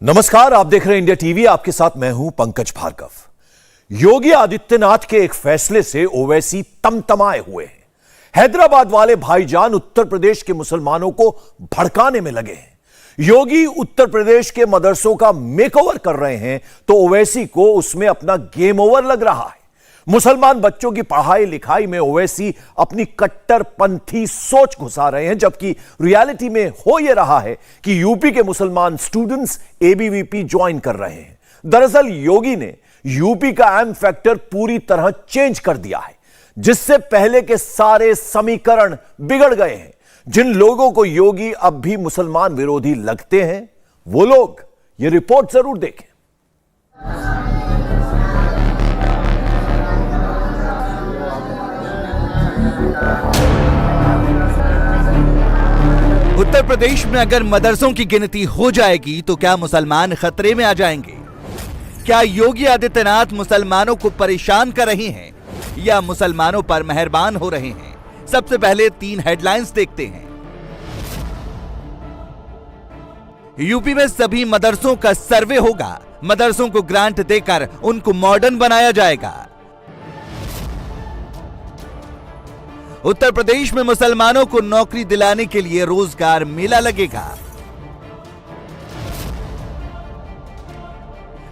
नमस्कार, आप देख रहे हैं इंडिया टीवी। आपके साथ मैं हूं पंकज भार्गव। योगी आदित्यनाथ के एक फैसले से ओवैसी तमतमाए हुए हैं। हैदराबाद वाले भाईजान उत्तर प्रदेश के मुसलमानों को भड़काने में लगे हैं। योगी उत्तर प्रदेश के मदरसों का मेकओवर कर रहे हैं तो ओवैसी को उसमें अपना गेम ओवर लग रहा है। मुसलमान बच्चों की पढ़ाई लिखाई में ओवैसी अपनी कट्टरपंथी सोच घुसा रहे हैं, जबकि रियलिटी में हो यह रहा है कि यूपी के मुसलमान स्टूडेंट्स एबीवीपी ज्वाइन कर रहे हैं। दरअसल योगी ने यूपी का एम फैक्टर पूरी तरह चेंज कर दिया है, जिससे पहले के सारे समीकरण बिगड़ गए हैं। जिन लोगों को योगी अब भी मुसलमान विरोधी लगते हैं, वो लोग ये रिपोर्ट जरूर देखें। उत्तर प्रदेश में अगर मदरसों की गिनती हो जाएगी तो क्या मुसलमान खतरे में आ जाएंगे? क्या योगी आदित्यनाथ मुसलमानों को परेशान कर रहे हैं या मुसलमानों पर मेहरबान हो रहे हैं? सबसे पहले 3 हेडलाइंस देखते हैं। यूपी में सभी मदरसों का सर्वे होगा। मदरसों को ग्रांट देकर उनको मॉडर्न बनाया जाएगा। उत्तर प्रदेश में मुसलमानों को नौकरी दिलाने के लिए रोजगार मेला लगेगा।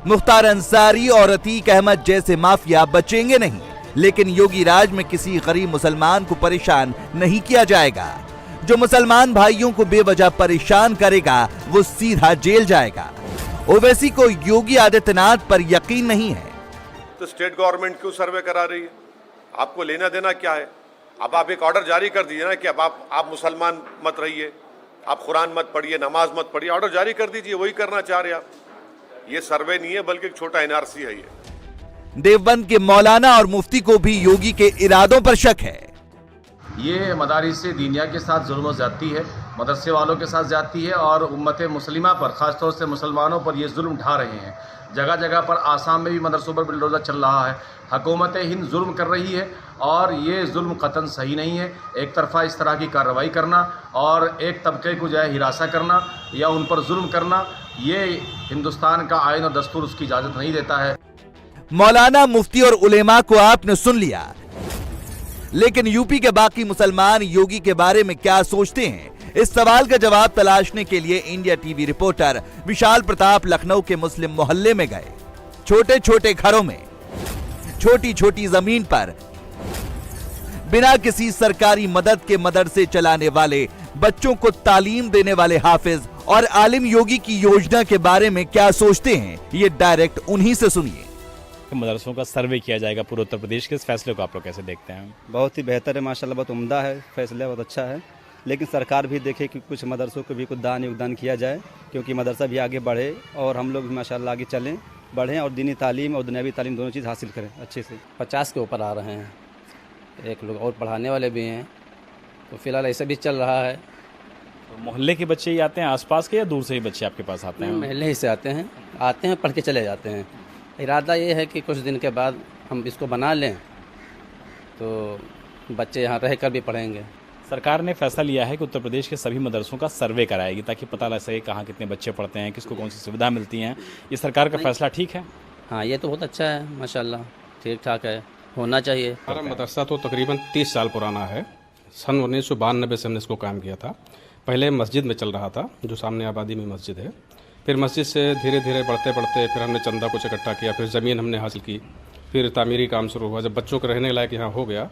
मुख्तार अंसारी और अतीक अहमद जैसे माफिया बचेंगे नहीं, लेकिन योगी राज में किसी गरीब मुसलमान को परेशान नहीं किया जाएगा। जो मुसलमान भाइयों को बेवजह परेशान करेगा वो सीधा जेल जाएगा। ओवैसी को योगी आदित्यनाथ पर यकीन नहीं है। तो स्टेट गवर्नमेंट क्यों सर्वे करा रही है? आपको लेना देना क्या है? अब आप एक ऑर्डर जारी कर दीजिए ना कि अब आप मुसलमान मत रहिए, आप कुरान मत पढ़िए, नमाज मत पढ़िए। ऑर्डर जारी कर दीजिए, वही करना चाह रहे आप। ये सर्वे नहीं है बल्कि एक छोटा एनआरसी है। ये देवबंद के मौलाना और मुफ्ती को भी योगी के इरादों पर शक है। ये मदारिस दीनिया के साथ जुल्म ज्यादती है, मदरसे वालों के साथ ज्यादती है और उम्मत मुस्लिमा पर, खासतौर से मुसलमानों पर ये जुल्म ढा रहे हैं। जगह जगह पर आसाम में भी मदरसों पर बुलडोजर चल रहा है। हुकूमत हिंद जुल्म कर रही है और ये जुल्म कतन सही नहीं है। एक तरफा इस तरह की कार्रवाई करना और एक तबके को जो है हिरासा करना या उन पर जुल्म करना, ये हिंदुस्तान का आईन और दस्तूर उसकी इजाज़त नहीं देता है। मौलाना, मुफ्ती और उलेमा को आपने सुन लिया, लेकिन यूपी के बाकी मुसलमान योगी के बारे में क्या सोचते हैं? इस सवाल का जवाब तलाशने के लिए इंडिया टीवी रिपोर्टर विशाल प्रताप लखनऊ के मुस्लिम मोहल्ले में गए। छोटे छोटे घरों में, छोटी छोटी जमीन पर, बिना किसी सरकारी मदद के मदरसे चलाने वाले, बच्चों को तालीम देने वाले हाफिज और आलिम योगी की योजना के बारे में क्या सोचते हैं, ये डायरेक्ट उन्हीं से सुनिए। मदरसों का सर्वे किया जाएगा पूरे उत्तर प्रदेश के, इस फैसले को आप लोग कैसे देखते हैं? बहुत ही बेहतर है, माशाल्लाह, बहुत उम्दा है, फैसला बहुत अच्छा है। लेकिन सरकार भी देखे कि कुछ मदरसों को भी कुछ दान योगदान किया जाए, क्योंकि मदरसा भी आगे बढ़े और हम लोग भी माशाल्लाह आगे चलें, बढ़ें और दीनी तालीम और दुनियावी तालीम दोनों चीज़ हासिल करें अच्छे से। 50 के ऊपर आ रहे हैं, एक लोग और पढ़ाने वाले भी हैं, तो फिलहाल ऐसे भी चल रहा है। तो मोहल्ले के बच्चे ही आते हैं आसपास के, या दूर से ही बच्चे आपके पास आते हैं? मोहल्ले ही से आते हैं, पढ़ के चले जाते हैं। इरादा ये है कि कुछ दिन के बाद हम इसको बना लें तो बच्चे यहाँ रह कर भी पढ़ेंगे। सरकार ने फैसला लिया है कि उत्तर प्रदेश के सभी मदरसों का सर्वे कराएगी, ताकि पता लग सके कहाँ कितने बच्चे पढ़ते हैं, किसको कौन सी सुविधा मिलती हैं। ये सरकार का फैसला ठीक है? हाँ, ये तो बहुत अच्छा है, माशाल्लाह, ठीक ठाक है, होना चाहिए। हमारा मदरसा तो तकरीबन 30 साल पुराना है। सन 1992 से हमने इसको काम किया था। पहले मस्जिद में चल रहा था, जो सामने आबादी में मस्जिद है। फिर मस्जिद से धीरे धीरे बढ़ते बढ़ते फिर हमने चंदा कुछ इकट्ठा किया, फिर ज़मीन हमने हासिल की, फिर तामीरी काम शुरू हुआ। जब बच्चों को रहने लायक यहाँ हो गया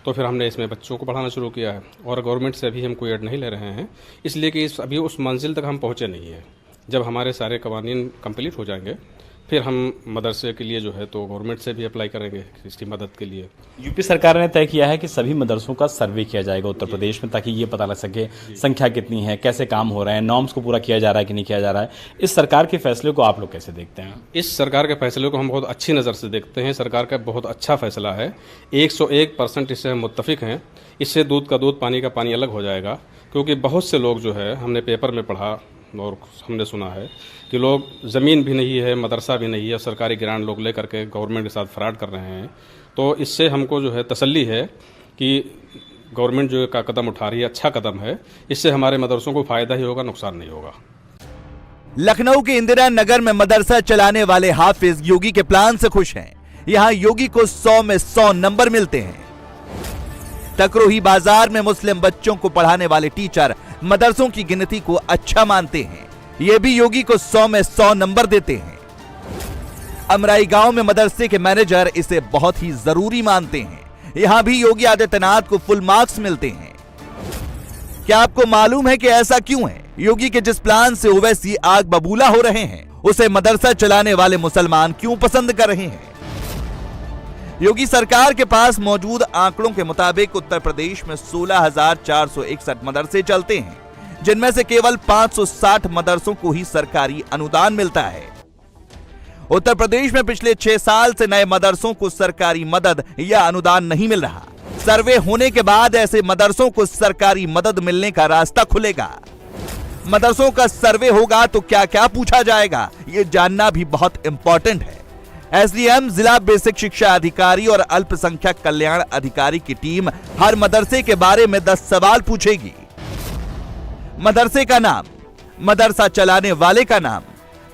तो फिर हमने इसमें बच्चों को पढ़ाना शुरू किया है। और गवर्नमेंट से अभी हम कोई एड नहीं ले रहे हैं, इसलिए कि अभी उस मंजिल तक हम पहुँचे नहीं है। जब हमारे सारे कवानीन कंप्लीट हो जाएंगे फिर हम मदरसे के लिए जो है तो गवर्नमेंट से भी अप्लाई करेंगे इसकी मदद के लिए। यूपी सरकार ने तय किया है कि सभी मदरसों का सर्वे किया जाएगा उत्तर प्रदेश में, ताकि ये पता लग सके संख्या कितनी है, कैसे काम हो रहे हैं, नॉर्म्स को पूरा किया जा रहा है कि नहीं किया जा रहा है। इस सरकार के फैसले को आप लोग कैसे देखते हैं? इस सरकार के फैसले को हम बहुत अच्छी नज़र से देखते हैं। सरकार का बहुत अच्छा फैसला है, 101% इससे हम मुत्तफिक हैं। इससे दूध का दूध, पानी का पानी अलग हो जाएगा, क्योंकि बहुत से लोग जो है, हमने पेपर में पढ़ा और हमने सुना है कि लोग ज़मीन भी नहीं है, मदरसा भी नहीं है, सरकारी ग्रांट लोग लेकर के गवर्नमेंट के साथ फ्रॉड कर रहे हैं। तो इससे हमको जो है तसल्ली है कि गवर्नमेंट जो का कदम उठा रही है अच्छा कदम है। इससे हमारे मदरसों को फ़ायदा ही होगा, नुकसान नहीं होगा। लखनऊ के इंदिरा नगर में मदरसा चलाने वाले हाफिज योगी के प्लान से खुश हैं। यहां योगी को 100 में 100 नंबर मिलते हैं। तकरोही बाजार में मुस्लिम बच्चों को पढ़ाने वाले टीचर मदरसों की गिनती को अच्छा मानते हैं। ये भी योगी को 100 में 100 नंबर देते हैं। अमराई गांव में मदरसे के मैनेजर इसे बहुत ही जरूरी मानते हैं। यहां भी योगी आदित्यनाथ को फुल मार्क्स मिलते हैं। क्या आपको मालूम है कि ऐसा क्यों है? योगी के जिस प्लान से ओवैसी आग बबूला हो रहे हैं, उसे मदरसा चलाने वाले मुसलमान क्यों पसंद कर रहे हैं? योगी सरकार के पास मौजूद आंकड़ों के मुताबिक उत्तर प्रदेश में 16,461 मदरसे चलते हैं, जिनमें से केवल 560 मदरसों को ही सरकारी अनुदान मिलता है। उत्तर प्रदेश में पिछले 6 साल से नए मदरसों को सरकारी मदद या अनुदान नहीं मिल रहा। सर्वे होने के बाद ऐसे मदरसों को सरकारी मदद मिलने का रास्ता खुलेगा। मदरसों का सर्वे होगा तो क्या क्या पूछा जाएगा, ये जानना भी बहुत इंपॉर्टेंट है। एसडीएम, जिला बेसिक शिक्षा अधिकारी और अल्पसंख्यक कल्याण अधिकारी की टीम हर मदरसे के बारे में 10 सवाल पूछेगी। मदरसे का नाम, मदरसा चलाने वाले का नाम,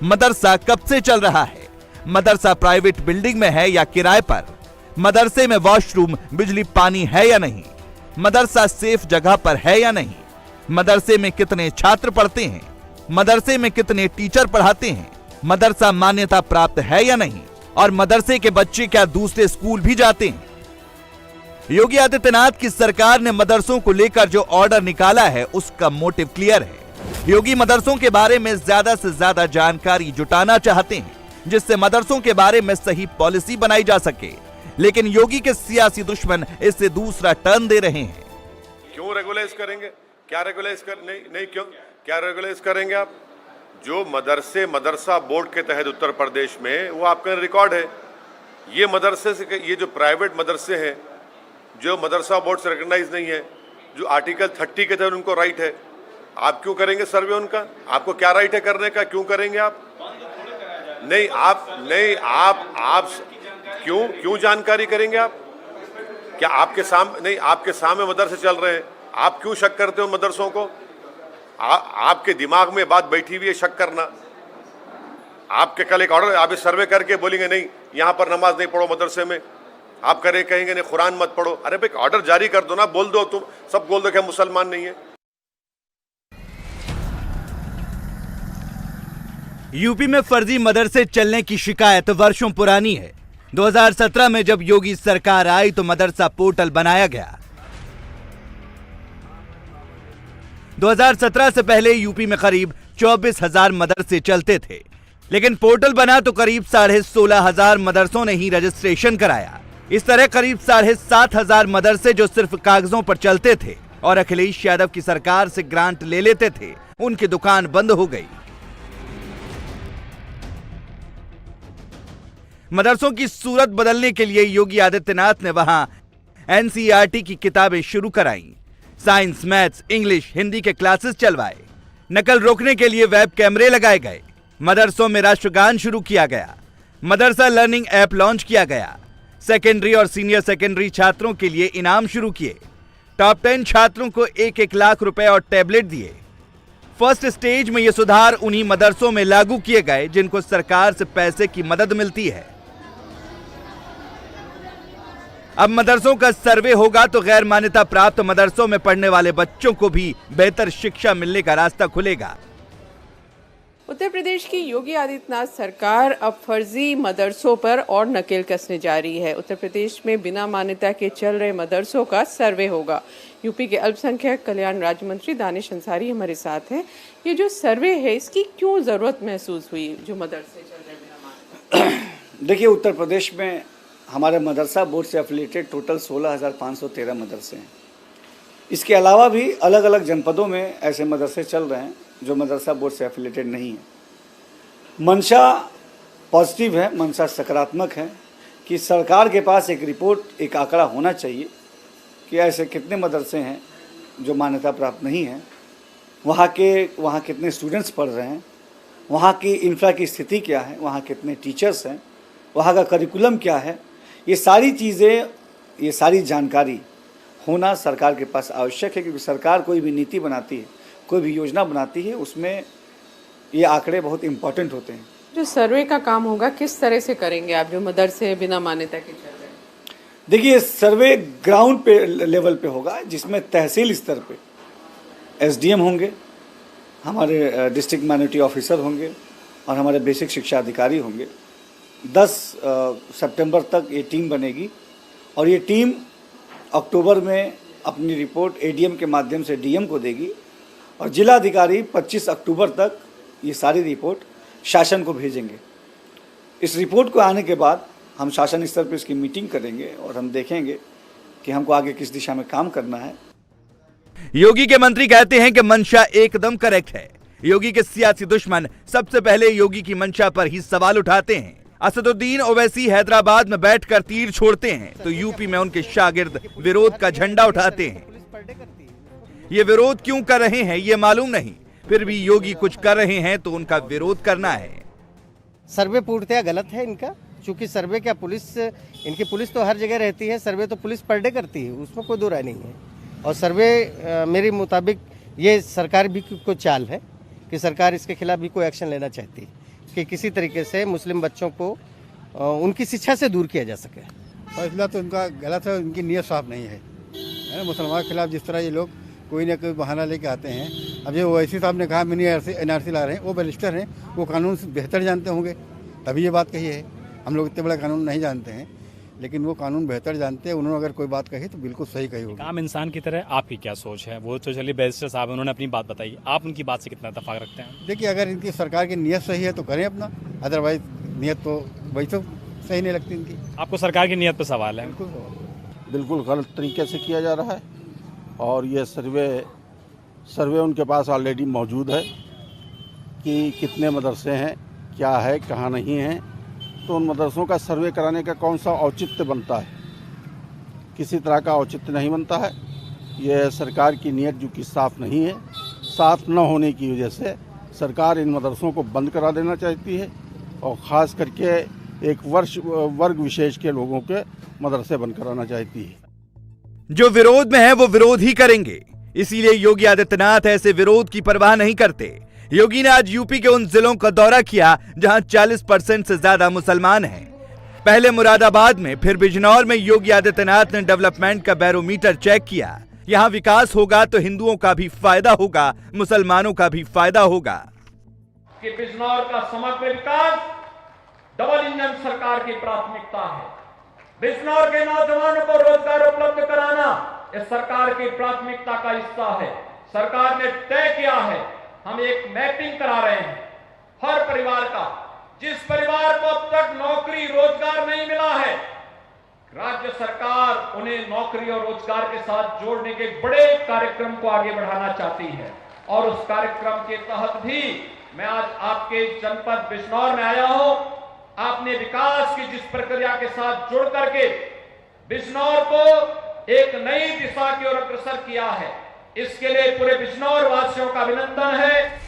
मदरसा कब से चल रहा है, मदरसा प्राइवेट बिल्डिंग में है या किराए पर, मदरसे में वॉशरूम, बिजली, पानी है या नहीं, मदरसा सेफ जगह पर है या नहीं, मदरसे में कितने छात्र पढ़ते हैं, मदरसे में कितने टीचर पढ़ाते हैं, मदरसा मान्यता प्राप्त है या नहीं, और मदरसे के बच्चे क्या दूसरे स्कूल भी जाते हैं। योगी आदित्यनाथ की सरकार ने मदरसों को लेकर जो ऑर्डर निकाला है, उसका मोटिव क्लियर है। योगी मदरसों के बारे में ज्यादा से ज्यादा जानकारी जुटाना चाहते हैं, जिससे मदरसों के बारे में सही पॉलिसी बनाई जा सके। लेकिन योगी के सियासी दुश्मन इससे दूसरा टर्न दे रहे हैं। क्यों रेगुलाइज करेंगे? क्या रेगुलाइज कर नहीं क्यों क्या रेगुलाइज करेंगे आप? जो मदरसा बोर्ड के तहत उत्तर प्रदेश में, वो आपका रिकॉर्ड है। ये मदरसे से, ये जो प्राइवेट मदरसे हैं, जो मदरसा बोर्ड से रिकॉग्नाइज नहीं है, जो आर्टिकल 30 के तहत उनको राइट है, आप क्यों करेंगे सर्वे उनका? आपको क्या राइट है करने का? क्यों करेंगे आप? आप क्यों जानकारी करेंगे आप? क्या आपके सामने मदरसे चल रहे हैं, आप क्यों शक करते हो मदरसों को? आपके दिमाग में बात बैठी हुई है शक करना। आपके कल एक ऑर्डर, आप सर्वे करके बोलेंगे नहीं यहाँ पर नमाज नहीं पढ़ो मदरसे में, आप कहेंगे नहीं कुरान मत पढ़ो। अरे भाई ऑर्डर जारी कर दो ना, बोल दो, तुम सब बोल दो कि मुसलमान नहीं है। यूपी में फर्जी मदरसे चलने की शिकायत वर्षों पुरानी है। 2017 में जब योगी सरकार आई तो मदरसा पोर्टल बनाया गया। 2017 से पहले यूपी में करीब 24,000 मदरसे चलते थे, लेकिन पोर्टल बना तो करीब 16,500 मदरसों ने ही रजिस्ट्रेशन कराया। इस तरह करीब 7,500 मदरसे जो सिर्फ कागजों पर चलते थे और अखिलेश यादव की सरकार से ग्रांट ले लेते थे, उनकी दुकान बंद हो गई। मदरसों की सूरत बदलने के लिए योगी आदित्यनाथ ने वहां एनसीईआरटी की किताबें शुरू कराई, साइंस, मैथ्स, इंग्लिश, हिंदी के क्लासेस चलवाए, नकल रोकने के लिए वेब कैमरे लगाए गए, मदरसों में राष्ट्रगान शुरू किया गया, मदरसा लर्निंग ऐप लॉन्च किया गया, सेकेंडरी और सीनियर सेकेंडरी छात्रों के लिए इनाम शुरू किए, टॉप 10 छात्रों को 1-1 लाख रुपए और टैबलेट दिए। फर्स्ट स्टेज में ये सुधार उन्हीं मदरसों में लागू किए गए जिनको सरकार से पैसे की मदद मिलती है। अब मदरसों का सर्वे होगा तो गैर मान्यता प्राप्त मदरसों में पढ़ने वाले बच्चों को भी बेहतर शिक्षा मिलने का रास्ता खुलेगा। उत्तर प्रदेश की योगी आदित्यनाथ सरकार अब फर्जी मदरसों पर और नकेल कसने जा रही है। उत्तर प्रदेश में बिना मान्यता के चल रहे मदरसों का सर्वे होगा। यूपी के अल्पसंख्यक कल्याण राज्य मंत्री दानिश अंसारी हमारे साथ हैं। ये जो सर्वे है, इसकी क्यों जरूरत महसूस हुई जो मदरसे चल रहे बिना मान्यता? देखिए, उत्तर प्रदेश में हमारे मदरसा बोर्ड से एफिलिएटेड टोटल 16,513 मदरसे हैं। इसके अलावा भी अलग अलग जनपदों में ऐसे मदरसे चल रहे हैं जो मदरसा बोर्ड से एफिलिएटेड नहीं है। मंशा पॉजिटिव है, मंशा सकारात्मक है कि सरकार के पास एक रिपोर्ट, एक आंकड़ा होना चाहिए कि ऐसे कितने मदरसे हैं जो मान्यता प्राप्त नहीं हैं, वहाँ कितने स्टूडेंट्स पढ़ रहे हैं, वहाँ की इंफ्रा की स्थिति क्या है, वहाँ कितने टीचर्स हैं, वहाँ का करिकुलम क्या है। ये सारी चीज़ें, ये सारी जानकारी होना सरकार के पास आवश्यक है, क्योंकि सरकार कोई भी नीति बनाती है, कोई भी योजना बनाती है, उसमें ये आंकड़े बहुत इम्पोर्टेंट होते हैं। जो सर्वे का काम होगा किस तरह से करेंगे आप, जो मदरसे बिना मान्यता के चल रहे हैं? देखिए, सर्वे ग्राउंड पे लेवल पे होगा, जिसमें तहसील स्तर पे एसडीएम होंगे, हमारे डिस्ट्रिक्ट माइनॉरिटी ऑफिसर होंगे और हमारे बेसिक शिक्षा अधिकारी होंगे। 10 सितंबर तक ये टीम बनेगी और ये टीम अक्टूबर में अपनी रिपोर्ट एडीएम के माध्यम से डीएम को देगी और जिला अधिकारी 25 अक्टूबर तक ये सारी रिपोर्ट शासन को भेजेंगे। इस रिपोर्ट को आने के बाद हम शासन स्तर पर इसकी मीटिंग करेंगे और हम देखेंगे कि हमको आगे किस दिशा में काम करना है। योगी के मंत्री कहते हैं कि मंशा एकदम करेक्ट है। योगी के सियासी दुश्मन सबसे पहले योगी की मंशा पर ही सवाल उठाते हैं। असदुद्दीन ओवैसी हैदराबाद में बैठकर तीर छोड़ते हैं तो यूपी में उनके शागिर्द विरोध का झंडा उठाते हैं। ये विरोध क्यों कर रहे हैं ये मालूम नहीं, फिर भी योगी कुछ कर रहे हैं तो उनका विरोध करना है। सर्वे पूर्णतया गलत है इनका, क्योंकि सर्वे क्या इनकी पुलिस तो हर जगह रहती है, सर्वे तो पुलिस पर डे करती है, उसमें कोई दो राय नहीं है। और सर्वे मेरे मुताबिक ये सरकार भी कोई चाल है कि सरकार इसके खिलाफ भी कोई एक्शन लेना चाहती है कि किसी तरीके से मुस्लिम बच्चों को उनकी शिक्षा से दूर किया जा सके। फैसला तो उनका गलत है, उनकी नीयत साफ नहीं है ना। मुसलमान के खिलाफ जिस तरह ये लोग कोई ना कोई बहाना लेके आते हैं। अब जो ओवैसी साहब ने कहा मिनी एनआरसी ला रहे हैं, वो बैरिस्टर हैं, वो कानून से बेहतर जानते होंगे, तभी ये बात कही है। हम लोग इतने बड़ा कानून नहीं जानते हैं, लेकिन वो कानून बेहतर जानते हैं। उन्होंने अगर कोई बात कही तो बिल्कुल सही कही होगी। आम इंसान की तरह आपकी क्या सोच है? वो तो चलिए बैरिस्टर साहब उन्होंने अपनी बात बताई, आप उनकी बात से कितना इत्तेफाक रखते हैं? देखिए, अगर इनकी सरकार की नीयत सही है तो करें अपना, अदरवाइज नीयत तो वही तो सही नहीं लगती इनकी। आपको सरकार की नीयत पर सवाल है? बिल्कुल गलत तरीके से किया जा रहा है और ये सर्वे उनके पास ऑलरेडी मौजूद है कि कितने मदरसे हैं, क्या है, कहाँ नहीं है। तो उन मदरसों का सर्वे कराने का कौन सा औचित्य बनता है? किसी तरह का औचित्य नहीं बनता है। यह सरकार की नीयत जो कि साफ नहीं है, साफ न होने की वजह से सरकार इन मदरसों को बंद करा देना चाहती है और ख़ास करके एक वर्ग विशेष के लोगों के मदरसे बंद कराना चाहती है। जो विरोध में है वो विरोध ही करेंगे, इसीलिए योगी आदित्यनाथ ऐसे विरोध की परवाह नहीं करते। योगी ने आज यूपी के उन जिलों का दौरा किया जहां 40% से ज्यादा मुसलमान हैं। पहले मुरादाबाद में, फिर बिजनौर में योगी आदित्यनाथ ने डेवलपमेंट का बैरोमीटर चेक किया। यहां विकास होगा तो हिंदुओं का भी फायदा होगा, मुसलमानों का भी फायदा होगा। कि बिजनौर का समग्र विकास डबल इंजन सरकार की प्राथमिकता है। बिजनौर के नौजवानों को रोजगार उपलब्ध कराना इस सरकार की प्राथमिकता का हिस्सा है। सरकार ने तय किया है, हम एक मैपिंग करा रहे हैं हर परिवार का, जिस परिवार को अब तक नौकरी रोजगार नहीं मिला है, राज्य सरकार उन्हें नौकरी और रोजगार के साथ जोड़ने के बड़े कार्यक्रम को आगे बढ़ाना चाहती है। और उस कार्यक्रम के तहत भी मैं आज आपके जनपद बिजनौर में आया हूं। आपने विकास की जिस प्रक्रिया के साथ जुड़ करके बिजनौर को एक नई दिशा की ओर अग्रसर किया है, इसके लिए पूरे बिजनौर वासियों का अभिनंदन है।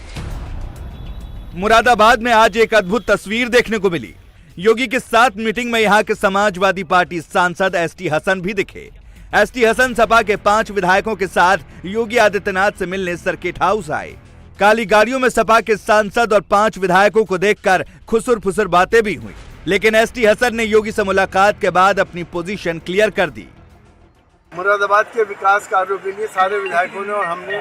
मुरादाबाद में आज एक अद्भुत तस्वीर देखने को मिली। योगी के साथ मीटिंग में यहां के समाजवादी पार्टी सांसद एसटी हसन भी दिखे। एसटी हसन सपा के 5 विधायकों के साथ योगी आदित्यनाथ से मिलने सर्किट हाउस आए। काली गाड़ियों में सपा के सांसद और 5 विधायकों को देखकर खुसुर फुसुर बातें भी हुई, लेकिन एसटी हसन ने योगी से मुलाकात के बाद अपनी पोजीशन क्लियर कर दी। मुरादाबाद के विकास कार्यों के लिए सारे विधायकों ने और हमने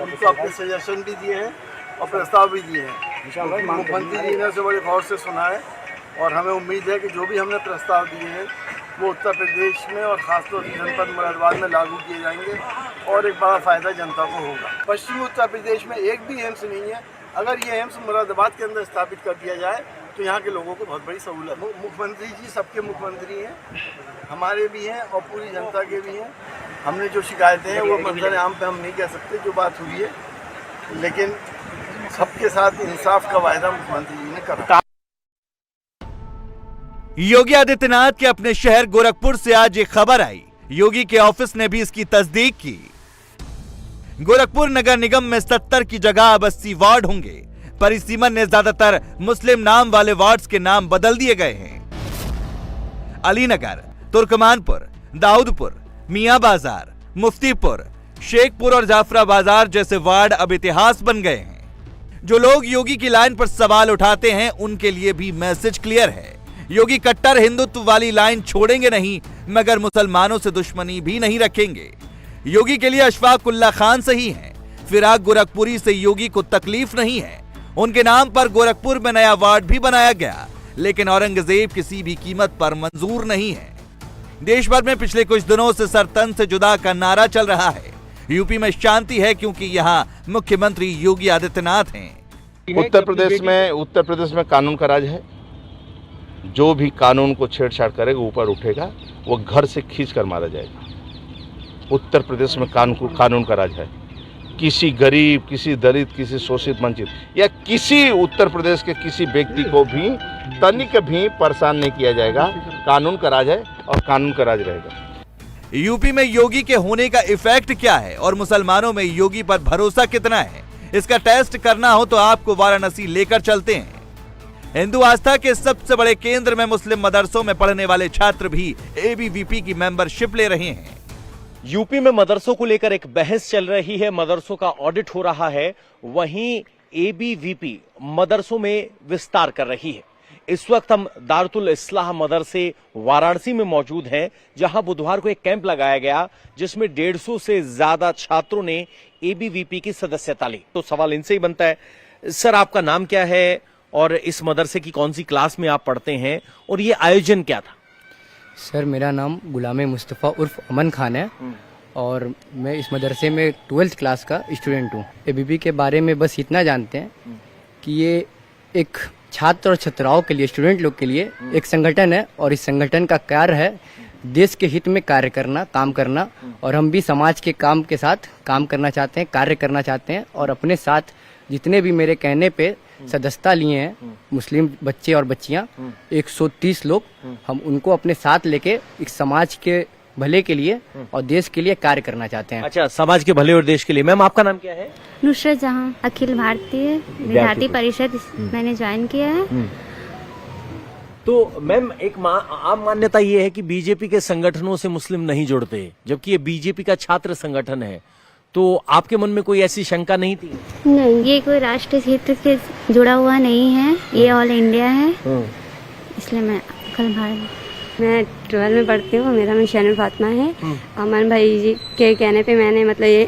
उनको अपने सजेशन भी दिए हैं और प्रस्ताव भी दिए हैं। मुख्यमंत्री जी ने उसे बड़े गौर से सुना है और हमें उम्मीद है कि जो भी हमने प्रस्ताव दिए हैं वो उत्तर प्रदेश में और खासतौर से जनपद मुरादाबाद में लागू किए जाएंगे और एक बड़ा फायदा जनता को होगा। पश्चिमी उत्तर प्रदेश में एक भी एम्स नहीं है। अगर ये एम्स मुरादाबाद के अंदर स्थापित कर दिया जाए तो यहाँ के लोगों को बहुत बड़ी सहूलत। मुख्यमंत्री जी सबके मुख्यमंत्री हैं, हमारे भी हैं और पूरी जनता के भी हैं। हमने जो शिकायतें हैं वो मंजर आम पे हम नहीं कह सकते, जो बात हुई है, लेकिन सबके साथ इंसाफ का वायदा मुख्यमंत्री जी ने करा। योगी आदित्यनाथ के अपने शहर गोरखपुर से आज एक खबर आई। योगी के ऑफिस ने भी इसकी तस्दीक की। गोरखपुर नगर निगम में 70 की जगह अब 80 वार्ड होंगे। परिसीमन ने ज्यादातर मुस्लिम नाम वाले वार्ड्स के नाम बदल दिए गए हैं। अलीनगर, तुर्कमानपुर, दाऊदपुर, मियां बाजार, मुफ्तीपुर, शेखपुर और जाफरा बाजार जैसे वार्ड अब इतिहास बन गए हैं। जो लोग योगी की लाइन पर सवाल उठाते हैं उनके लिए भी मैसेज क्लियर है। योगी कट्टर हिंदुत्व वाली लाइन छोड़ेंगे नहीं, मगर मुसलमानों से दुश्मनी भी नहीं रखेंगे। योगी के लिए अशफाक उल्ला खान सही है, फिराक गोरखपुरी से योगी को तकलीफ नहीं है। उनके नाम पर गोरखपुर में नया वार्ड भी बनाया गया, लेकिन औरंगजेब किसी भी कीमत पर मंजूर नहीं है। देश भर में पिछले कुछ दिनों से सरतन से जुदा का नारा चल रहा है। यूपी में शांति है क्योंकि यहाँ मुख्यमंत्री योगी आदित्यनाथ हैं। उत्तर प्रदेश में कानून का राज है। जो भी कानून को छेड़छाड़ करेगा ऊपर उठेगा, वो घर से खींच कर मारा जाएगा। उत्तर प्रदेश में कानून का राज है। किसी गरीब, किसी दलित, किसी शोषित वंचित या किसी उत्तर प्रदेश के किसी व्यक्ति को भी तनिक भी परेशान नहीं किया जाएगा। कानून का राज है और कानून का राज रहेगा। यूपी में योगी के होने का इफेक्ट क्या है और मुसलमानों में योगी पर भरोसा कितना है, इसका टेस्ट करना हो तो आपको वाराणसी लेकर चलते हैं। हिंदू आस्था के सबसे बड़े केंद्र में मुस्लिम मदरसों में पढ़ने वाले छात्र भी एबीवीपी की मेंबरशिप ले रहे हैं। यूपी में मदरसों को लेकर एक बहस चल रही है, मदरसों का ऑडिट हो रहा है, वहीं एबीवीपी मदरसों में विस्तार कर रही है। इस वक्त हम दारुल इस्लाह मदरसे वाराणसी में मौजूद हैं, जहां बुधवार को एक कैंप लगाया गया जिसमें 150 से ज्यादा छात्रों ने एबीवीपी की सदस्यता ली। तो सवाल इनसे ही बनता है, सर आपका नाम क्या है और इस मदरसे की कौन सी क्लास में आप पढ़ते हैं और ये आयोजन क्या था? सर मेरा नाम गुलाम मुस्तफ़ा उर्फ अमन खान है और मैं इस मदरसे में 12th क्लास का स्टूडेंट हूँ। एबीवीपी के बारे में बस इतना जानते हैं कि ये एक छात्र और छात्राओं के लिए, स्टूडेंट लोग के लिए एक संगठन है और इस संगठन का कार्य है देश के हित में कार्य करना, काम करना। और हम भी समाज के काम के साथ काम करना चाहते हैं, कार्य करना चाहते हैं और अपने साथ जितने भी मेरे कहने पे सदस्यता लिए हैं मुस्लिम बच्चे और बच्चियां 130 लोग, हम उनको अपने साथ लेके एक समाज के भले के लिए और देश के लिए कार्य करना चाहते हैं। अच्छा, समाज के भले और देश के लिए। मैम आपका नाम क्या है? नुसरत जहां, अखिल भारतीय विद्यार्थी परिषद मैंने ज्वाइन किया है। तो मैम एक आम मान्यता ये है कि बीजेपी के संगठनों से मुस्लिम नहीं जुड़ते, जबकि ये बीजेपी का छात्र संगठन है, तो आपके मन में कोई ऐसी शंका नहीं थी? नहीं, ये कोई राष्ट्रीय हित से जुड़ा हुआ नहीं है, ये ऑल इंडिया है, इसलिए मैं अखिल भारत। मैं 12 में पढ़ती हूँ, मेरा नाम शैनुल फातिमा है। अमन भाई जी के कहने पे मैंने मतलब ये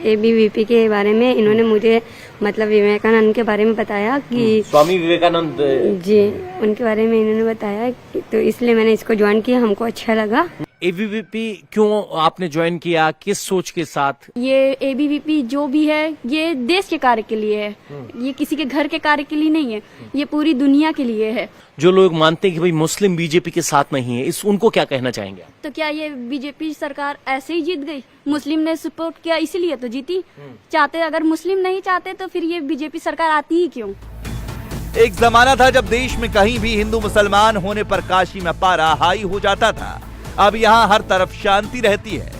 एबीवीपी के बारे में इन्होंने मुझे मतलब विवेकानंद के बारे में बताया कि स्वामी विवेकानंद जी, उनके बारे में इन्होंने बताया, तो इसलिए मैंने इसको ज्वाइन किया, हमको अच्छा लगा। एबीवीपी क्यों आपने ज्वाइन किया, किस सोच के साथ? ये एबीवीपी जो भी है ये देश के कार्य के लिए है, ये किसी के घर के कार्य के लिए नहीं है, ये पूरी दुनिया के लिए है। जो लोग मानते हैं कि भाई मुस्लिम बीजेपी के साथ नहीं है, इस उनको क्या कहना चाहेंगे? तो क्या ये बीजेपी सरकार ऐसे ही जीत गई? मुस्लिम ने सपोर्ट किया इसीलिए तो जीती। चाहते अगर मुस्लिम नहीं चाहते तो फिर ये बीजेपी सरकार आती ही क्यों? एक जमाना था जब देश में कहीं भी हिंदू मुसलमान होने पर काशी में पारा हाई हो जाता था। अब यहाँ हर तरफ शांति रहती है।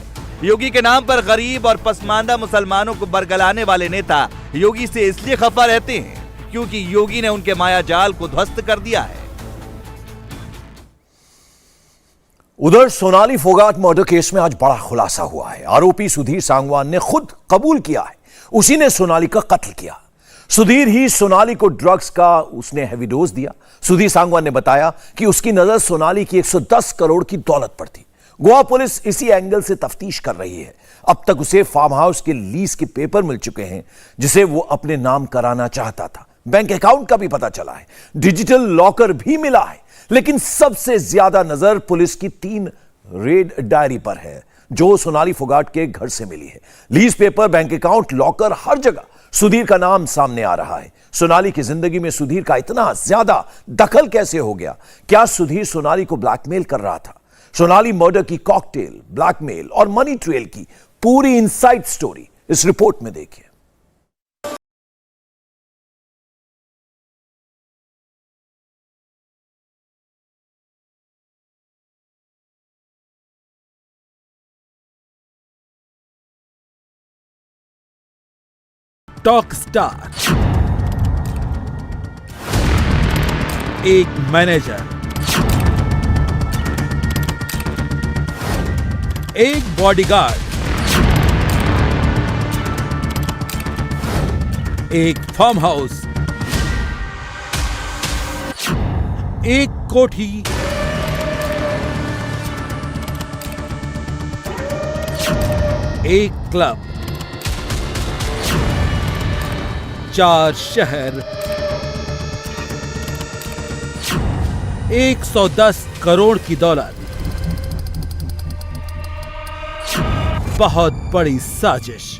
योगी के नाम पर गरीब और पसमानदा मुसलमानों को बरगलाने वाले नेता योगी से इसलिए खफा रहते हैं क्योंकि योगी ने उनके माया जाल को ध्वस्त कर दिया है। उधर सोनाली फोगाट मर्डर केस में आज बड़ा खुलासा हुआ है। आरोपी सुधीर सांगवान ने खुद कबूल किया है, उसी ने सोनाली का कत्ल किया। सुधीर ही सोनाली को ड्रग्स का उसने हेवी डोज दिया। सुधीर सांगवान ने बताया कि उसकी नजर सोनाली की 110 करोड़ की दौलत पर थी। गोवा पुलिस इसी एंगल से तफ्तीश कर रही है। अब तक उसे फार्म हाउस के लीज के पेपर मिल चुके हैं जिसे वो अपने नाम कराना चाहता था। बैंक अकाउंट का भी पता चला है, डिजिटल लॉकर भी मिला है। लेकिन सबसे ज्यादा नजर पुलिस की 3 रेड डायरी पर है जो सोनाली फोगाट के घर से मिली है। Lease paper, bank account, locker, हर जगह सुधीर का नाम सामने आ रहा है। सोनाली की जिंदगी में सुधीर का इतना ज्यादा दखल कैसे हो गया? क्या सुधीर सोनाली को ब्लैकमेल कर रहा था? सोनाली मर्डर की कॉकटेल, ब्लैकमेल और मनी ट्रेल की पूरी इनसाइड स्टोरी इस रिपोर्ट में देखिए। टॉक स्टार, एक मैनेजर, एक बॉडीगार्ड, एक फार्म हाउस, एक कोठी, एक क्लब, 4 शहर, 110 करोड़ की दौलत। बहुत बड़ी साजिश।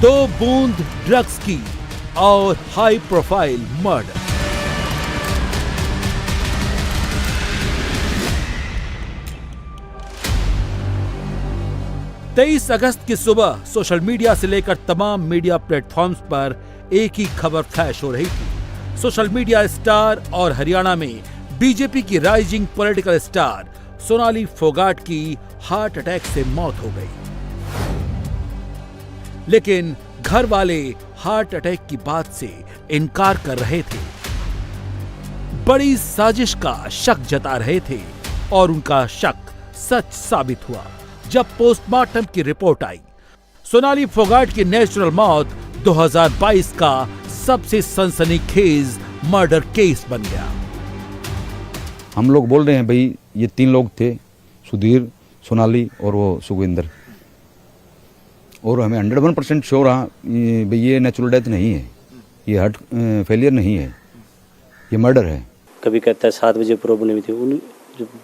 2 बूंद ड्रग्स की और हाई प्रोफाइल मर्डर। तेईस अगस्त की सुबह सोशल मीडिया से लेकर तमाम मीडिया प्लेटफॉर्म्स पर एक ही खबर फ्लैश हो रही थी। सोशल मीडिया स्टार और हरियाणा में बीजेपी की rising political star Sonali Phogat की हार्ट अटैक से मौत हो गई। लेकिन घर वाले हार्ट अटैक की बात से इनकार कर रहे थे, बड़ी साजिश का शक जता रहे थे और उनका शक सच साबित हुआ जब पोस्टमार्टम की रिपोर्ट आई। सोनाली फोगाट की नेचुरल मौत 2022 का सबसे सनसनीखेज मर्डर केस बन गया। हम लोग बोल रहे हैं भाई ये 3 लोग थे, सुधीर, सोनाली और वो सुखविंदर, और हमें 101% श्योर हाँ भाई ये नेचुरल डेथ नहीं है, ये हार्ट फेलियर नहीं है, ये मर्डर है। कभी कहता है 7 बजे प्रॉब्लम थी, उन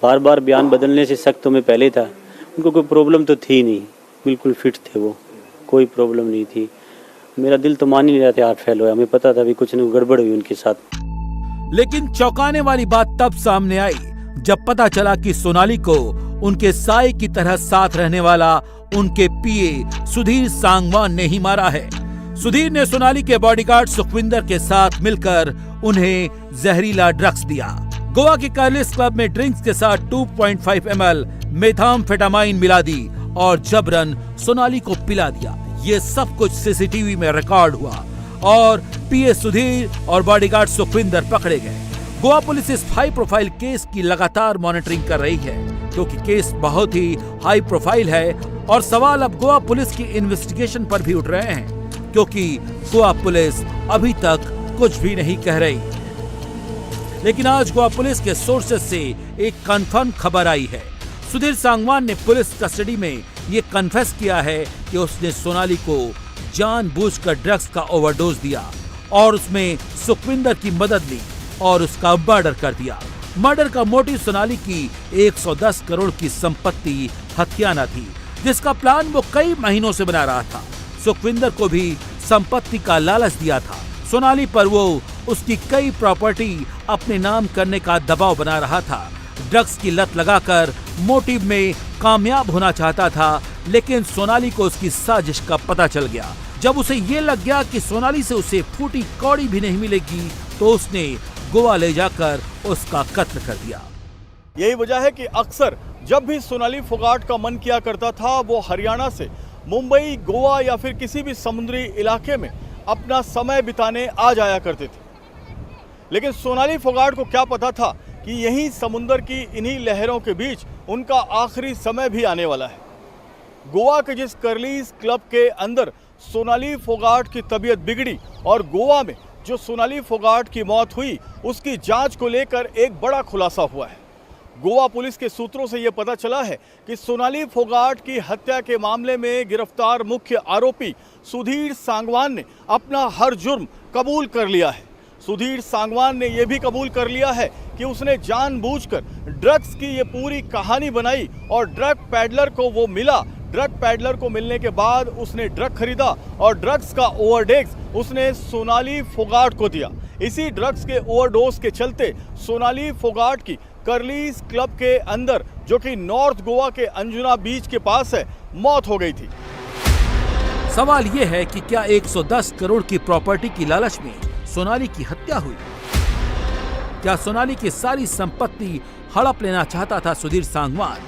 बार बार बयान बदलने से शक तो मैं पहले था, उनको कोई प्रॉब्लम तो थी नहीं, बिल्कुल फिट थे वो, कोई प्रॉब्लम नहीं थी। मेरा दिल तो मान ही नहीं रहा था हार्ट फेल हुआ, हमें पता था भी कुछ न गड़बड़ हुई उनके साथ। लेकिन चौंकाने वाली बात तब सामने आई जब पता चला कि सोनाली को उनके साए की तरह साथ रहने वाला उनके पीए सुधीर सांगवान ने ही मारा है। सुधीर ने सोनाली के बॉडीगार्ड सुखविंदर के साथ मिलकर उन्हें जहरीला ड्रग्स दिया। गोवा के कार्लिस क्लब में ड्रिंक्स के साथ 2.5 ml मेथाम्फेटामाइन मिला दी और जबरन सोनाली को पिला दिया। ये सब कुछ सीसीटीवी में रिकॉर्ड हुआ और पीए सुधीर और बॉडीगार्ड सुखविंदर पकड़े गए। गोवा पुलिस इस हाई प्रोफाइल केस की लगातार मॉनिटरिंग कर रही है क्योंकि केस बहुत ही हाई प्रोफाइल है और सवाल अब गोवा पुलिस की इन्वेस्टिगेशन पर भी उठ रहे हैं क्योंकि गोवा पुलिस अभी तक कुछ भी नहीं कह रही। लेकिन आज गोवा पुलिस के सोर्सेज से एक कंफर्म खबर आई है। सुधीर सांगवान ने पुलिस कस्टडी में ये कन्फेस किया है कि उसने सोनाली को जानबूझकर ड्रग्स का ओवरडोज दिया और उसमें सुखविंदर की मदद ली और उसका मर्डर कर दिया। मर्डर का मोटिव सोनाली की 110 करोड़ की संपत्ति हथियाना थी जिसका प्लान वो कई महीनों से बना रहा था। सुखविंदर को भी संपत्ति का लालच दिया था। सोनाली पर वो उसकी कई प्रॉपर्टी अपने नाम करने का दबाव बना रहा था। ड्रग्स की लत लगाकर मोटिव में कामयाब होना चाहता था, लेकिन सोनाली को उसकी साजिश का पता चल गया। जब उसे ये लग गया कि सोनाली से उसे फूटी कौड़ी भी नहीं मिलेगी तो उसने गोवा ले जाकर उसका कत्ल कर दिया। यही वजह है कि अक्सर जब भी सोनाली फोगाट का मन किया करता था वो हरियाणा से मुंबई, गोवा या फिर किसी भी समुद्री इलाके में अपना समय बिताने आ जाया करते थे। लेकिन सोनाली फोगाट को क्या पता था कि यहीं समुंदर की इन्हीं लहरों के बीच उनका आखिरी समय भी आने वाला है। गोवा के जिस कर्लीज क्लब के अंदर सोनाली फोगाट की तबीयत बिगड़ी और गोवा में जो सोनाली फोगाट की मौत हुई उसकी जांच को लेकर एक बड़ा खुलासा हुआ है। गोवा पुलिस के सूत्रों से यह पता चला है कि सोनाली फोगाट की हत्या के मामले में गिरफ्तार मुख्य आरोपी सुधीर सांगवान ने अपना हर जुर्म कबूल कर लिया है। सुधीर सांगवान ने यह भी कबूल कर लिया है कि उसने जानबूझकर ड्रग्स की ये पूरी कहानी बनाई और ड्रग पैडलर को वो मिला। ड्रग पैडलर को मिलने के बाद उसने ड्रग खरीदा और ड्रग्स का ओवरडोज उसने सोनाली फोगाट को दिया। इसी ड्रग्स के ओवरडोज के चलते सोनाली फोगाट की कर्लीज क्लब के अंदर, जो कि नॉर्थ गोवा के अंजुना बीच के पास है, मौत हो गई थी। सवाल यह है कि क्या 110 करोड़ की प्रॉपर्टी की लालच में सोनाली की हत्या हुई? क्या सोनाली की सारी संपत्ति हड़प लेना चाहता था सुधीर सांगवान?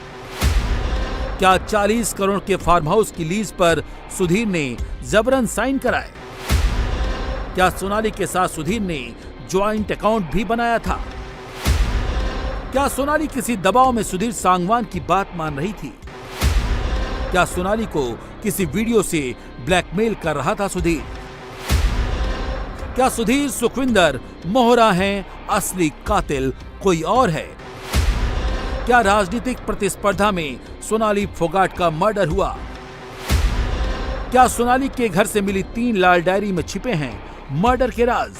क्या 40 करोड़ के फार्म हाउस की लीज पर सुधीर ने जबरन साइन कराए? क्या सोनाली के साथ सुधीर ने ज्वाइंट अकाउंट भी बनाया था? क्या सोनाली किसी दबाव में सुधीर सांगवान की बात मान रही थी? क्या सोनाली को किसी वीडियो से ब्लैकमेल कर रहा था सुधीर? क्या सुधीर सुखविंदर मोहरा हैं, असली कातिल कोई और है? क्या राजनीतिक प्रतिस्पर्धा में सोनाली फोगाट का मर्डर हुआ? क्या सोनाली के घर से मिली 3 लाल डायरी में छिपे हैं मर्डर के राज?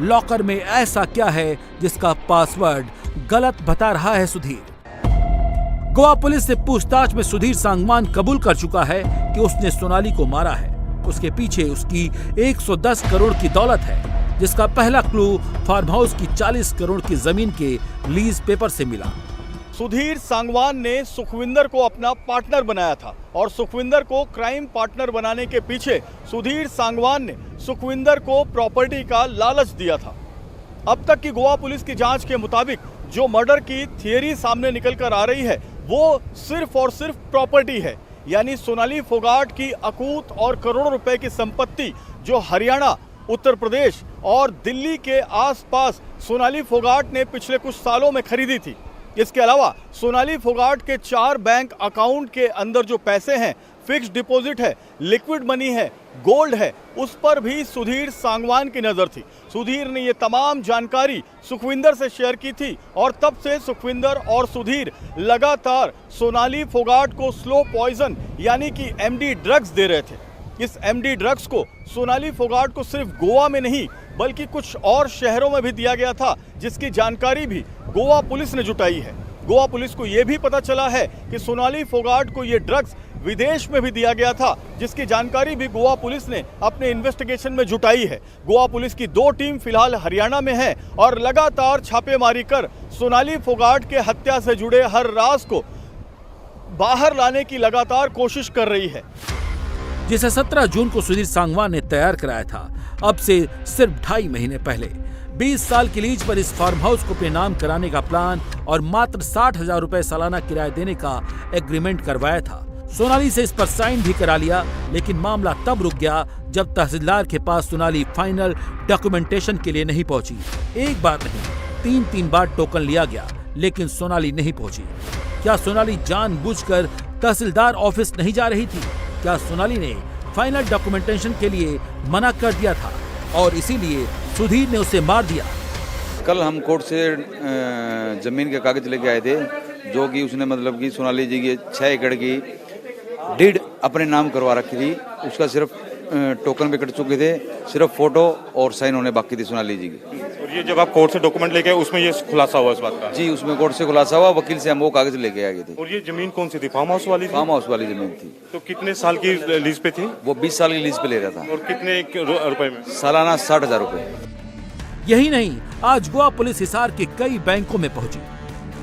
लॉकर में ऐसा क्या है जिसका पासवर्ड गलत बता रहा है सुधीर? गोवा पुलिस से पूछताछ में सुधीर सांगवान कबूल कर चुका है कि उसने सोनाली को मारा है। उसके पीछे उसकी 110 करोड़ की दौलत है, जिसका पहला क्लू फार्म हाउस की 40 करोड़ की जमीन के लीज पेपर से मिला। सुधीर सांगवान ने सुखविंदर को अपना पार्टनर बनाया था और सुखविंदर को क्राइम पार्टनर बनाने के पीछे सुधीर सांगवान ने सुखविंदर को प्रॉपर्टी का लालच दिया था। अब तक की गोवा पुलिस की जांच के मुताबिक जो मर्डर की थियरी सामने निकल कर आ रही है वो सिर्फ और सिर्फ प्रॉपर्टी है, यानी सोनाली फोगाट की अकूत और करोड़ों रुपए की संपत्ति जो हरियाणा, उत्तर प्रदेश और दिल्ली के आसपास सोनाली फोगाट ने पिछले कुछ सालों में खरीदी थी। इसके अलावा सोनाली फोगाट के 4 बैंक अकाउंट के अंदर जो पैसे हैं, फिक्स्ड डिपॉजिट है, लिक्विड मनी है, गोल्ड है, उस पर भी सुधीर सांगवान की नजर थी। सुधीर ने ये तमाम जानकारी सुखविंदर से शेयर की थी और तब से सुखविंदर और सुधीर लगातार सोनाली फोगाट को स्लो पॉइजन यानी कि एमडी ड्रग्स दे रहे थे। इस एमडी ड्रग्स को सोनाली फोगाट को सिर्फ गोवा में नहीं बल्कि कुछ और शहरों में भी दिया गया था, जिसकी जानकारी भी गोवा पुलिस ने जुटाई है। गोवा पुलिस को यह भी पता चला है कि सोनाली फोगाट को ये ड्रग्स विदेश में भी दिया गया था, जिसकी जानकारी भी गोवा पुलिस ने अपने इन्वेस्टिगेशन में जुटाई है। गोवा पुलिस की 2 टीम फिलहाल हरियाणा में है और लगातार छापेमारी कर सोनाली फोगाट के हत्या से जुड़े हर राज को बाहर लाने की लगातार कोशिश कर रही है। जिसे 17 जून को सुधीर सांगवान ने तैयार कराया था, अब से सिर्फ 2.5 महीने पहले 20 साल की लीज पर इस फार्म हाउस को अपने नाम कराने का प्लान और मात्र 60,000 रुपए सालाना किराया देने का एग्रीमेंट करवाया था। सोनाली से इस पर साइन भी करा लिया, लेकिन मामला तब रुक गया जब तहसीलदार के पास सोनाली फाइनल डॉक्यूमेंटेशन के लिए नहीं पहुंची। एक बार नहीं, 3 बार टोकन लिया गया, लेकिन सोनाली नहीं पहुंची। क्या सोनाली जानबूझकर तहसीलदार ऑफिस नहीं जा रही थी? क्या सोनाली ने फाइनल डॉक्यूमेंटेशन के लिए मना कर दिया था और इसीलिए सुधीर ने उसे मार दिया? कल हम कोर्ट से जमीन के कागज लेके आए थे, जो कि उसने मतलब कि सोनाली जी की 6 एकड़ की डीड अपने नाम करवा रखी थी। उसका सिर्फ टोकन भी कट चुके थे, सिर्फ फोटो और साइन होने बाकी थी सोनाली जी की। और ये जब आप कोर्ट से डॉक्यूमेंट लेके आए उसमें ये खुलासा हुआ इस बात का? जी, उसमें कोर्ट से खुलासा हुआ, वकील से हम वो कागज लेके आए थे। और ये जमीन कौन सी थी? फार्म हाउस वाली? फार्म हाउस वाली जमीन थी। तो कितने साल की लीज पे थी? वो 20 साल की लीज पे ले रहा था। और कितने रुपए में? सालाना 60,000 रुपए। यही नहीं, आज गोवा पुलिस हिसार के कई बैंकों में पहुंची,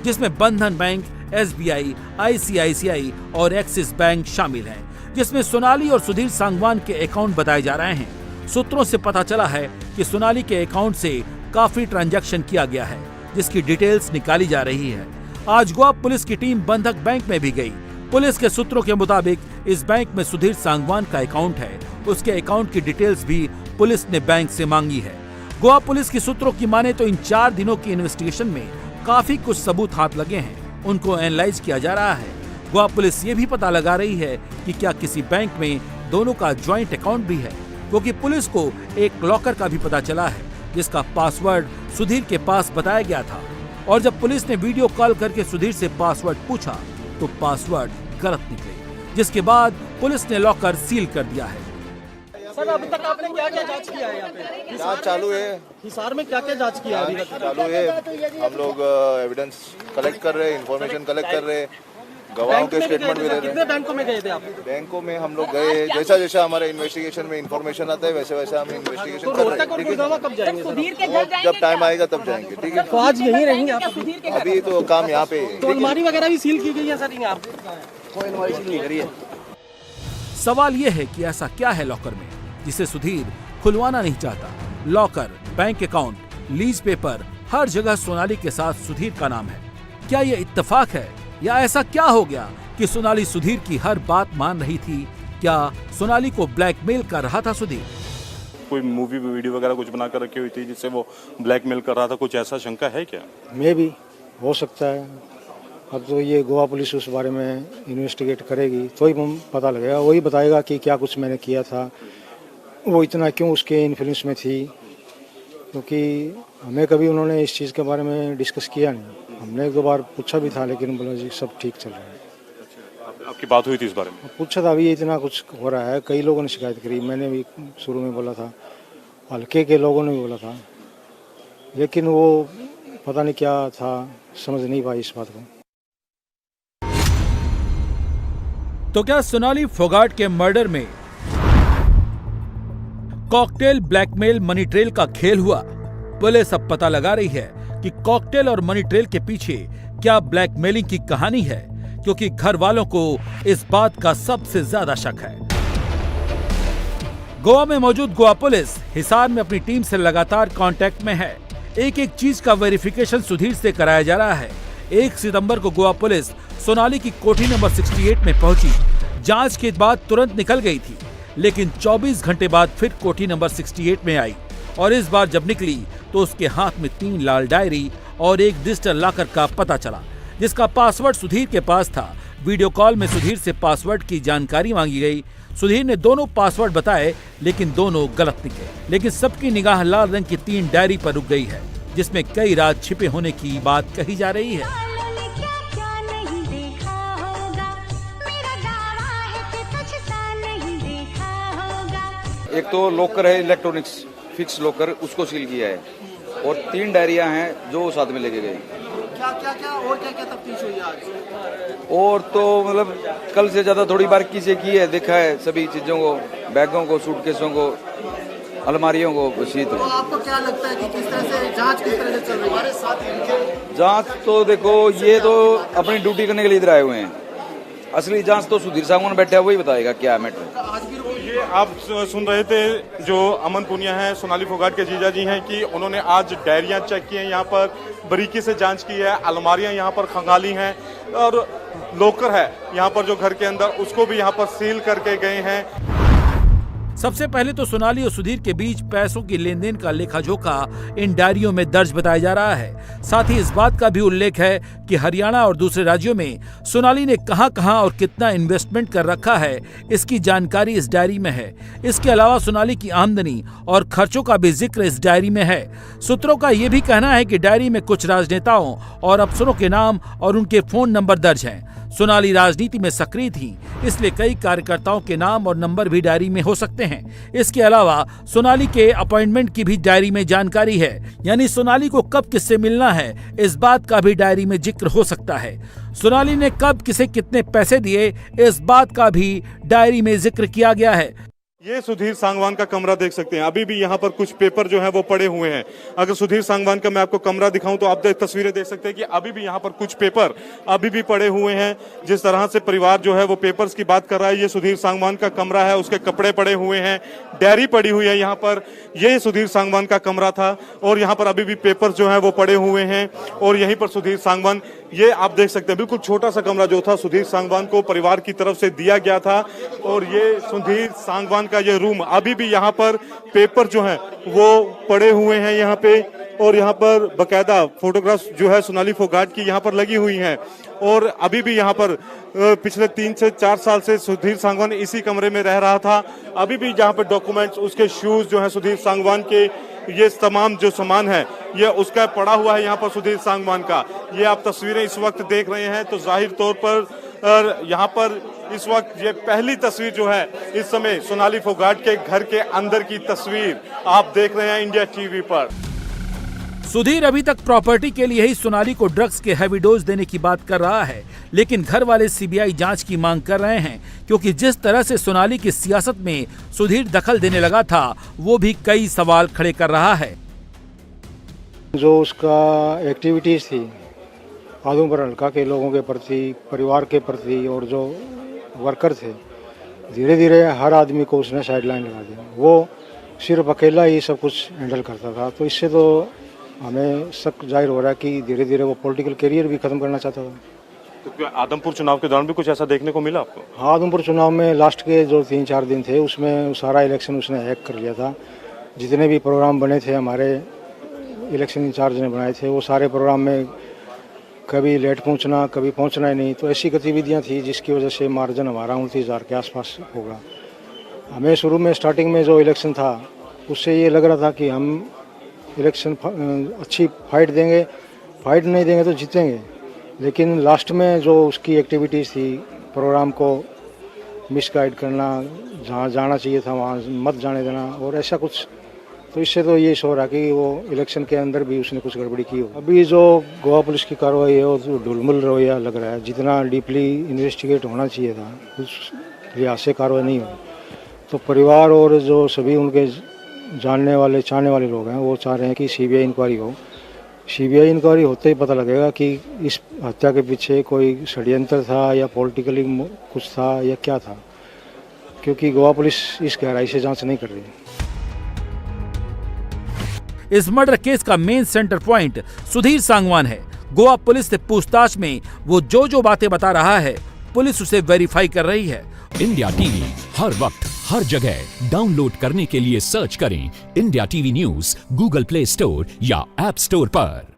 जिसमें बंधन बैंक, SBI, ICICI और एक्सिस बैंक शामिल हैं, जिसमें सोनाली और सुधीर सांगवान के अकाउंट बताए जा रहे हैं। सूत्रों से पता चला है कि सोनाली के अकाउंट से काफी ट्रांजैक्शन किया गया है, जिसकी डिटेल्स निकाली जा रही है। आज गोवा पुलिस की टीम बंधक बैंक में भी गई। पुलिस के सूत्रों के मुताबिक इस बैंक में सुधीर सांगवान का अकाउंट है। उसके अकाउंट की डिटेल्स भी पुलिस ने बैंक से मांगी है। गोवा पुलिस के सूत्रों की माने तो इन 4 दिनों की इन्वेस्टिगेशन में काफी कुछ सबूत हाथ लगे हैं, उनको एनालाइज किया जा रहा है। गोवा पुलिस ये भी पता लगा रही है कि क्या किसी बैंक में दोनों का ज्वाइंट अकाउंट भी है, क्योंकि पुलिस को एक लॉकर का भी पता चला है, जिसका पासवर्ड सुधीर के पास बताया गया था। और जब पुलिस ने वीडियो कॉल करके सुधीर से पासवर्ड पूछा तो पासवर्ड गलत निकले, जिसके बाद पुलिस ने लॉकर सील कर दिया है। सर, अभी तक आपने क्या क्या जांच किया है? यहाँ पे जांच चालू है। हिसार में क्या क्या जांच किया है? अभी तक चालू है। हम लोग एविडेंस कलेक्ट कर रहे हैं, इन्फॉर्मेशन कलेक्ट कर रहे हैं, गवाहों के स्टेटमेंट भी ले रहे हैं। कितने बैंकों में गए थे आप? बैंकों में हम लोग गए, जैसा जैसा हमारे इन्वेस्टिगेशन में इन्फॉर्मेशन आता है वैसे वैसे हम इन्वेस्टिगेशन कर रहे हैं। ठीक है, कब जाएंगे? जब टाइम आएगा तब जाएंगे। ठीक है, तो आज यहीं रहेंगे आप? अभी तो काम यहाँ पे। तो अलमारी वगैरह भी सील की गई है सर? यहाँ कोई अलमारी सील नहीं करी है। सवाल यह है कि ऐसा क्या है लॉकर में जिसे सुधीर खुलवाना नहीं चाहता? Locker, bank account, lease paper, हर जगह सोनाली के साथ सुधीर का नाम है। क्या ये इत्तेफाक है या ऐसा क्या हो गया कि सोनाली सुधीर की हर बात मान रही थी? क्या सोनाली को ब्लैकमेल कर रहा था सुधीर? कोई मूवी वीडियो वगैरह कुछ बना कर रखी हुई थी जिससे वो ब्लैकमेल कर रहा था, कुछ ऐसा शंका है क्या? मे भी हो सकता है। अब तो ये गोवा पुलिस उस बारे में इन्वेस्टिगेट करेगी तो ही पता लगेगा, वही बताएगा कि क्या कुछ मैंने किया था, वो इतना क्यों उसके इन्फ्लुएंस में थी, क्योंकि हमें कभी उन्होंने इस चीज़ के बारे में डिस्कस किया नहीं। हमने एक दो बार पूछा भी था लेकिन बोला जी सब ठीक चल रहा है। आपकी बात हुई थी इस बारे में? पूछा था, अभी इतना कुछ हो रहा है, कई लोगों ने शिकायत करी, मैंने भी शुरू में बोला था, हल्के के लोगों ने भी बोला था, लेकिन वो पता नहीं क्या था, समझ नहीं पाई इस बात को। तो क्या सोनाली फोगाट के मर्डर में कॉकटेल, ब्लैकमेल, मनी ट्रेल का खेल हुआ? पुलिस अब पता लगा रही है कि कॉकटेल और मनी ट्रेल के पीछे क्या ब्लैकमेलिंग की कहानी है, क्योंकि घर वालों को इस बात का सबसे ज्यादा शक है। गोवा में मौजूद गोवा पुलिस हिसार में अपनी टीम से लगातार कांटेक्ट में है। एक एक चीज का वेरिफिकेशन सुधीर से कराया जा रहा है। 1 सितंबर को गोवा पुलिस सोनाली की कोठी नंबर 68 में पहुंची। जांच के बाद तुरंत निकल गई थी, लेकिन 24 घंटे बाद फिर कोठी नंबर 68 में आई और इस बार जब निकली तो उसके हाथ में 3 लाल डायरी और एक डिजिटल लॉकर का पता चला, जिसका पासवर्ड सुधीर के पास था। वीडियो कॉल में सुधीर से पासवर्ड की जानकारी मांगी गई। सुधीर ने दोनों पासवर्ड बताए, लेकिन दोनों गलत निकले। लेकिन सबकी निगाह लाल रंग की 3 डायरी पर रुक गई है, जिसमें कई राज छिपे होने की बात कही जा रही है। एक तो लॉकर है इलेक्ट्रॉनिक्स फिक्स लॉकर, उसको सील किया है, और 3 डायरियां हैं जो साथ में लेके गए। क्या तफ्तीश हुई आज? और तो मतलब कल से ज्यादा थोड़ी बारीकी से की है, देखा है सभी चीजों को, बैगों को, सूटकेसों को, अलमारियों को। तो आपको क्या लगता है कि किस तरह से जांच किस तरह से चल रही है? जांच तो देखो, ये तो अपनी ड्यूटी करने के लिए इधर आए हुए हैं। असली जांच तो सुधीर साहब बैठा है, वही बताएगा क्या मैटर। ये आप सुन रहे थे जो अमन पुनिया हैं, सोनाली फोगाट के जीजा जी हैं, कि उन्होंने आज डायरियां चेक की हैं, यहाँ पर बारीकी से जांच की है, अलमारियां यहाँ पर खंगाली हैं और लॉकर है यहाँ पर जो घर के अंदर, उसको भी यहाँ पर सील करके गए हैं। सबसे पहले तो सोनाली और सुधीर के बीच पैसों की लेन देन का लेखा जोखा इन डायरियों में दर्ज बताया जा रहा है। साथ ही इस बात का भी उल्लेख है कि हरियाणा और दूसरे राज्यों में सोनाली ने कहां-कहां और कितना इन्वेस्टमेंट कर रखा है, इसकी जानकारी इस डायरी में है। इसके अलावा सोनाली की आमदनी और खर्चों का भी जिक्र इस डायरी में है। सूत्रों का ये भी कहना है कि डायरी में कुछ राजनेताओं और अफसरों के नाम और उनके फोन नंबर दर्ज हैं। सोनाली राजनीति में सक्रिय थी, इसलिए कई कार्यकर्ताओं के नाम और नंबर भी डायरी में हो सकते हैं। इसके अलावा सोनाली के अपॉइंटमेंट की भी डायरी में जानकारी है, यानी सोनाली को कब किससे मिलना है, इस बात का भी डायरी में जिक्र हो सकता है। सोनाली ने कब किसे कितने पैसे दिए, इस बात का भी डायरी में जिक्र किया गया है। ये सुधीर सांगवान का कमरा देख सकते हैं। अभी भी यहाँ पर कुछ पेपर जो है वो पड़े हुए हैं। अगर सुधीर सांगवान का मैं आपको कमरा दिखाऊं तो आप तस्वीरें देख सकते हैं कि अभी भी यहाँ पर कुछ पेपर अभी भी पड़े हुए हैं। जिस तरह से परिवार जो है वो पेपर्स की बात कर रहा है, ये सुधीर सांगवान का कमरा है, उसके कपड़े पड़े हुए हैं, डायरी पड़ी हुई है यहाँ पर। ये सुधीर सांगवान का कमरा था और यहाँ पर अभी भी पेपर जो है वो पड़े हुए हैं और यहीं पर सुधीर सांगवान, ये आप देख सकते हैं बिल्कुल छोटा सा कमरा जो था सुधीर सांगवान को परिवार की तरफ से दिया गया था। और ये सुधीर सांगवान का ये रूम, अभी भी यहाँ पर पेपर जो है वो पड़े हुए हैं यहाँ पे, और यहाँ पर बकायदा फोटोग्राफ्स जो है सोनाली फोगाट की यहाँ पर लगी हुई हैं। और अभी भी यहाँ पर पिछले 3 से 4 साल से सुधीर सांगवान इसी कमरे में रह रहा था। अभी भी यहाँ पर डॉक्यूमेंट्स, उसके शूज जो है सुधीर सांगवान के, ये तमाम जो सामान है ये उसका पड़ा हुआ है यहाँ पर सुधीर सांगवान का। ये आप तस्वीरें इस वक्त देख रहे हैं तो जाहिर तौर पर यहाँ पर इस वक्त ये पहली तस्वीर जो है इस समय सोनाली फोगाट के घर के अंदर की तस्वीर आप देख रहे हैं इंडिया टीवी पर। सुधीर अभी तक प्रॉपर्टी के लिए ही सोनाली को ड्रग्स के हैवी डोज देने की बात कर रहा है, लेकिन घर वाले सीबीआई जांच की मांग कर रहे हैं, क्योंकि जिस तरह से सोनाली की सियासत में सुधीर दखल देने लगा था, वो भी कई सवाल खड़े कर रहा है। जो उसका एक्टिविटीज थी आदमपुर हल्का के लोगों के प्रति, परिवार के प्रति, और जो वर्कर थे, धीरे धीरे हर आदमी को उसने साइडलाइन लगा दिया। वो सिर्फ अकेला ही सब कुछ हैंडल करता था। तो इससे तो हमें शक जाहिर हो रहा है कि धीरे धीरे वो पॉलिटिकल करियर भी खत्म करना चाहता था। तो क्या आदमपुर चुनाव के दौरान भी कुछ ऐसा देखने को मिला आपको? हाँ, आदमपुर चुनाव में लास्ट के जो 3-4 दिन थे उसमें सारा इलेक्शन उसने हैक कर लिया था। जितने भी प्रोग्राम बने थे हमारे इलेक्शन इंचार्ज ने बनाए थे, वो सारे प्रोग्राम में कभी लेट पहुंचना, कभी पहुंचना ही नहीं, तो ऐसी गतिविधियां थी जिसकी वजह से मार्जिन हमारा 29,000 के आसपास होगा। हमें शुरू में स्टार्टिंग में जो इलेक्शन था उससे ये लग रहा था कि हम इलेक्शन अच्छी फाइट देंगे, फाइट नहीं देंगे तो जीतेंगे, लेकिन लास्ट में जो उसकी एक्टिविटीज़ थी, प्रोग्राम को मिसगाइड करना, जहाँ जाना चाहिए था वहाँ मत जाने देना और ऐसा कुछ, तो इससे तो ये शो रहा कि वो इलेक्शन के अंदर भी उसने कुछ गड़बड़ी की हो। अभी जो गोवा पुलिस की कार्रवाई है वो ढुलमुल रवैया लग रहा है, जितना डीपली इन्वेस्टिगेट होना चाहिए था उस लिहाज से कार्रवाई नहीं हुई। तो परिवार और जो सभी उनके जानने वाले चाहने वाले लोग हैं वो चाह रहे हैं कि सीबीआई इंक्वायरी हो। सीबीआई इंक्वायरी होते ही पता लगेगा कि इस हत्या के पीछे कोई षड्यंत्र था या पॉलिटिकली कुछ था या क्या था, क्योंकि गोवा पुलिस इस गहराई से जांच नहीं कर रही। इस मर्डर केस का main centre point Sudhir Sangwan है। गोवा पुलिस से पूछताछ में वो जो बातें बता रहा है, पुलिस उसे वेरीफाई कर रही है। इंडिया टीवी हर वक्त हर जगह डाउनलोड करने के लिए सर्च करें India TV news Google play store या ऐप स्टोर पर।